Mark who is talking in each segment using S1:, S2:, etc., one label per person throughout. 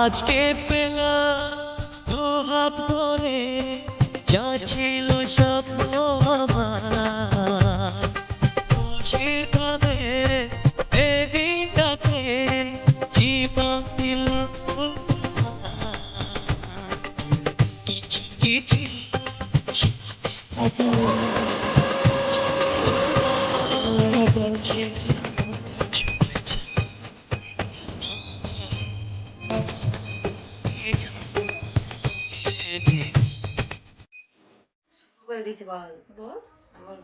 S1: আজকে পেলাম দু হাত ভরে যা ছিল স্বপ্ন আমার সেখানে এদিনটাকে জীবন দিল কিছু কিছু
S2: করে দিয়েছি। বল বল বল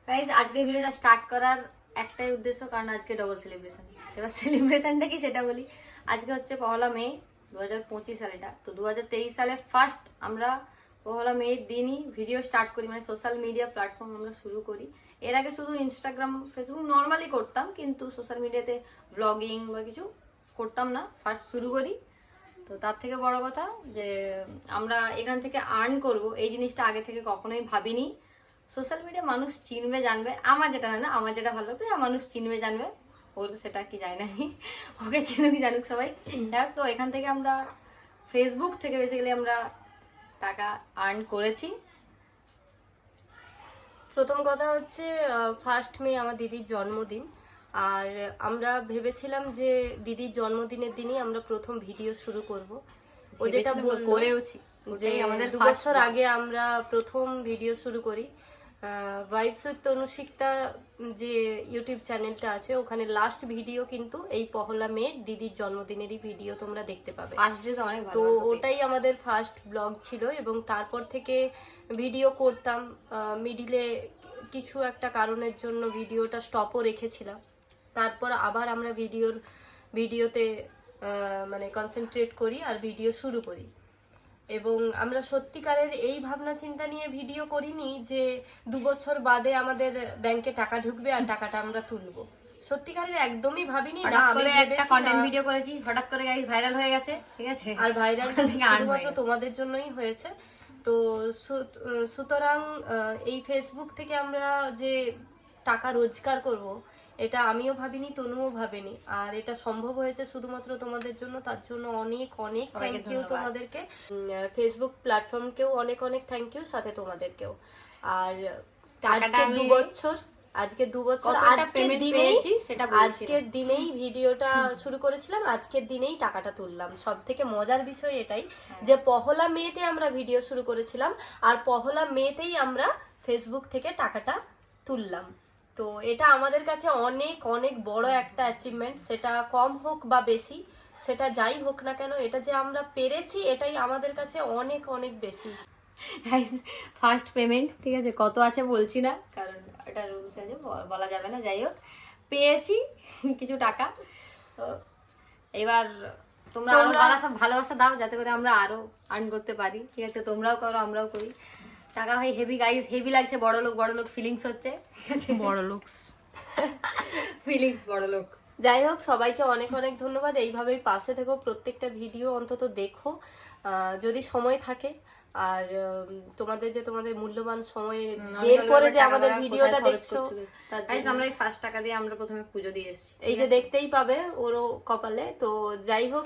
S2: গাইস, আজকে ভিডিওটা স্টার্ট করার একটাই উদ্দেশ্য, কারণ আজকে ডবল সেলিব্রেশন। এবার সেলিব্রেশনটা কি সেটা বলি। আজকে হচ্ছে পহেলা মে 2025 সাল। এটা তো 2023 সালে ফার্স্ট আমরা পহেলা মের দিনই ভিডিও স্টার্ট করি, মানে সোশ্যাল মিডিয়া প্ল্যাটফর্ম আমরা শুরু করি। এর আগে শুধু ইনস্টাগ্রাম ফেসবুক নর্মালি করতাম, কিন্তু সোশ্যাল মিডিয়াতে ব্লগিং বা কিছু করতাম না। ফার্স্ট শুরু করি, তো তার থেকে বড় কথা যে আমরা এখান থেকে আর্ন করব, এই জিনিসটা আগে থেকে কখনোই ভাবিনি। সোশ্যাল মিডিয়া মানুষ চিনবে জানবে, আমার যেটা না, আমার যেটা ভালো লাগতো, মানুষ চিনবে জানবে, ওর সেটা কি যায় না, ওকে চিনুক জানুক সবাই। দেখ, তো এখান থেকে আমরা ফেসবুক থেকে বেসিক্যালি আমরা টাকা আর্ন করেছি। প্রথম কথা হচ্ছে ফার্স্ট মে আমার দিদির জন্মদিন, আর আমরা ভেবেছিলাম যে দিদির জন্মদিনের দিনই আমরা প্রথম ভিডিও শুরু করব। ও যেটা করেওছি যে আমাদের 2 বছর আগে আমরা প্রথম ভিডিও শুরু করি। ভাইবস উইথ তনুশিকতা যে ইউটিউব চ্যানেলটা আছে, ওখানে লাস্ট ভিডিও কিন্তু এই পহেলা মে দিদির জন্মদিনেরই ভিডিও তোমরা দেখতে পাবে। তো ওটাই আমাদের ফার্স্ট ব্লগ ছিল, এবং তারপর থেকে ভিডিও করতাম। মিডিলে কিছু একটা কারণের জন্য ভিডিওটা স্টপও রেখেছিলাম। তারপর আবার আমরা ভিডিওতে মানে কনসেন্ট্রেট করি আর ভিডিও শুরু করি। এবং আমরা সত্যিকারের এই ভাবনা চিন্তা নিয়ে ভিডিও করিনি যে 2 বছর বাদে আমাদের ব্যাংকে টাকা ঢুকবে আর টাকাটা আমরা তুলবো। সত্যিকারের একদমই ভাবিনি। না, আমি একটা কন্টেন্ট ভিডিও করেছি, হঠাৎ করে গাইস ভাইরাল হয়ে গেছে, ঠিক আছে? আর ভাইরাল শুধুমাত্র তোমাদের জন্যই হয়েছে। তো সুতরাং এই ফেসবুক থেকে আমরা যে টাকা রোজগার করব, এটা আমিও ভাবিনি, তনুও ভাবেনি। আর এটা সম্ভব হয়েছে শুধুমাত্র তোমাদের জন্য, তার জন্য অনেক অনেক থ্যাংক ইউ তোমাদেরকে। ফেসবুক প্ল্যাটফর্মকেও অনেক অনেক থ্যাংক ইউ, সাথে তোমাদেরকেও। আর আজকে 2 বছর আজকের দিনেই ভিডিওটা শুরু করেছিলাম, আজকের দিনেই টাকাটা তুললাম। সব থেকে মজার বিষয় এটাই যে পহেলা মেতে আমরা ভিডিও শুরু করেছিলাম, আর পহেলা মেতেই আমরা ফেসবুক থেকে টাকাটা তুললাম। তো এটা আমাদের কাছে অনেক অনেক বড় একটা অ্যাচিভমেন্ট। সেটা কম হোক বা বেশি, সেটা যাই হোক না কেন, এটা যে আমরা পেরেছি এটাই আমাদের কাছে অনেক অনেক বেশি। ফার্স্ট পেমেন্ট, ঠিক আছে, কত আছে বলছি না, কারণ এটা রুলস আছে, বলা যাবে না। যাই হোক, পেয়েছি কিছু টাকা। তো এবার তোমরা ভালোবাসা দাও, যাতে করে আমরা আরো আর্ন করতে পারি, ঠিক আছে? তোমরাও করো, আমরাও করি। টাকা হয় হেভি গাইস, হেভি লাগছে। বড় লোক ফিলিংস হচ্ছে, ঠিক আছে? বড় লোক ফিলিংস, বড় লোক। যাই হোক, সবাইকে অনেক অনেক ধন্যবাদ। এইভাবেই পাশে থেকো, প্রত্যেকটা ভিডিও অন্তত দেখো যদি সময় থাকে। আর তোমাদের মূল্যবান সময় বের করে যে আমাদের ভিডিওটা দেখছো, আমরা এই ফার্স্ট টাকা দিয়ে আমরা প্রথমে পুজো দিয়ে এসেছি, এই যে দেখতেই পাবে ওরও কপালে। তো যাই হোক,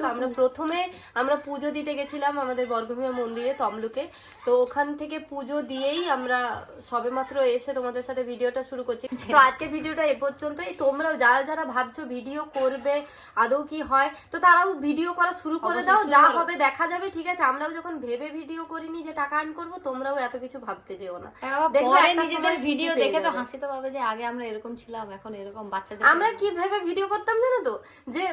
S2: আমরা পুজো দিতে গেছিলাম আমাদের বর্গভীমা মন্দিরে, তমলুকে। তো ওখান থেকে পুজো দিয়েই আমরা সবেমাত্র এসে তোমাদের সাথে ভিডিওটা শুরু করছি। তো আজকের ভিডিওটা এ পর্যন্তই। তোমরাও যারা যারা ভাবছো ভিডিও করবে, আদৌ কি হয়, তো তারাও ভিডিও করা শুরু করে দাও, যা হবে দেখা যাবে, ঠিক আছে? আমরাও যখন ভেবে ভিডিও করিনি যে টাকা আর্ন করবো, তোমরাও এত কিছু ভাবতে যেও না। দেখবে নিজেদের ভিডিও দেখে তো হাসি তো পাবে যে আগে আমরা এরকম ছিলাম, এখন এরকম। বাচ্চাদের আমরা কি ভেবে ভিডিও করতাম জানো তো, যে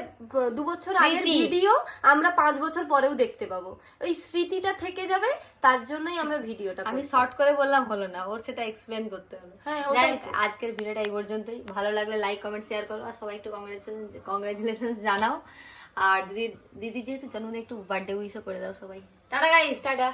S2: 2 বছর আগের ভিডিও আমরা 5 বছর পরেও দেখতে পাবো, ওই স্মৃতিটা থেকে যাবে। তার জন্যই আমরা ভিডিওটা, আমি শর্ট করে বললাম, হলো না, ওর সেটা এক্সপ্লেন করতে হবে। হ্যাঁ, আজকের ভিডিওটা এই পর্যন্তই। ভালো লাগলে লাইক কমেন্ট শেয়ার করো, আর সবাই একটু কংগ্রেচুলেশন জানাও। আর দিদি যেহেতু জন্মদিন, একটু বার্থডে উইশও করে দাও সবাই। Tata guys, tata.